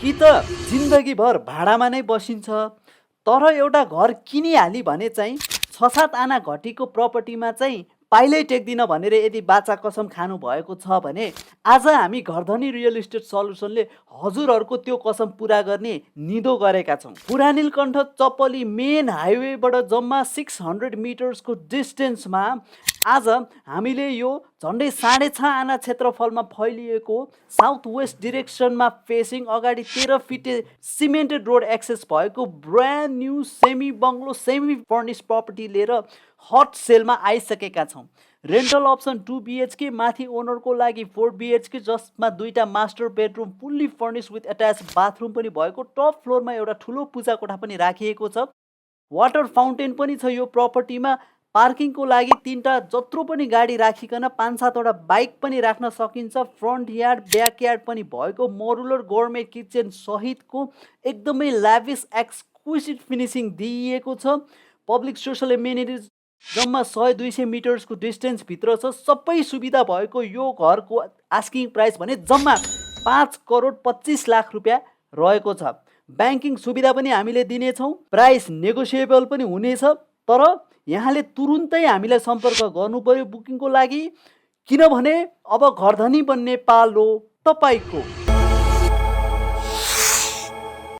कि त जिन्दगीभर भाडामा नै बसिन्छ। तर एउटा घर किनिहाली भने चाहिँ 6-7 आना घटीको प्रपर्टीमा चाहिँ पाइलै टेक्दिन भनेर यदि बाचा कसम खानु भएको छ भने आज हामी घरधनी रियल इस्टेट सल्युसनले हजुरहरूको त्यो कसम पुरा गर्ने निदो गरेका छौँ। पुरानीलकण्ठ चप्पली मेन हाइवेबाट जम्मा 600 मिटर्सको डिस्टेन्समा आज हामीले यो झन्डै 6.5 आना क्षेत्रफलमा फैलिएको साउथ वेस्ट डिरेक्सनमा फेसिङ अगाडि 13 फिटे सिमेन्टेड रोड एक्सेस भएको brand new semi bungalow semi furnish property लिएर हट सेलमा आइसकेका छौँ। रेन्टल अप्सन 2 BHK, माथि ओनरको लागि 4 BHK जसमा 2टा master bedroom fully furnish with attach bathroom पनि भएको, टप फ्लोरमा एउटा ठुलो पूजा कोठा पनि राखिएको छ। वाटर फाउन्टेन पनि छ यो प्रपर्टीमा। पार्किङको लागि 3टा जत्रो पनि गाडी राखिकन 5-7वटा बाइक पनि राख्न सकिन्छ। फ्रन्ट यार्ड ब्याकयार्ड पनि भएको, मोडुलर गभर्मेन्ट किचन सहितको एकदमै ल्याभिस एक्सक्लुसिभ फिनिसिङ दिइएको छ। पब्लिक सोसल एमेनिटिज जम्मा 100-200 मिटर्सको डिस्टेन्सभित्र छ। सबै सुविधा भएको यो घरको आस्किङ प्राइस भने जम्मा 5,25,00,000 रुपियाँ रहेको छ। ब्याङ्किङ सुविधा पनि हामीले दिनेछौँ। प्राइस नेगोसिएबल पनि हुनेछ। तर यहाँले तुरुन्तै हामीलाई सम्पर्क गर्नु पर्यो बुकिङको लागि, किनभने अब घरधनी बन्ने पालो तपाईँको।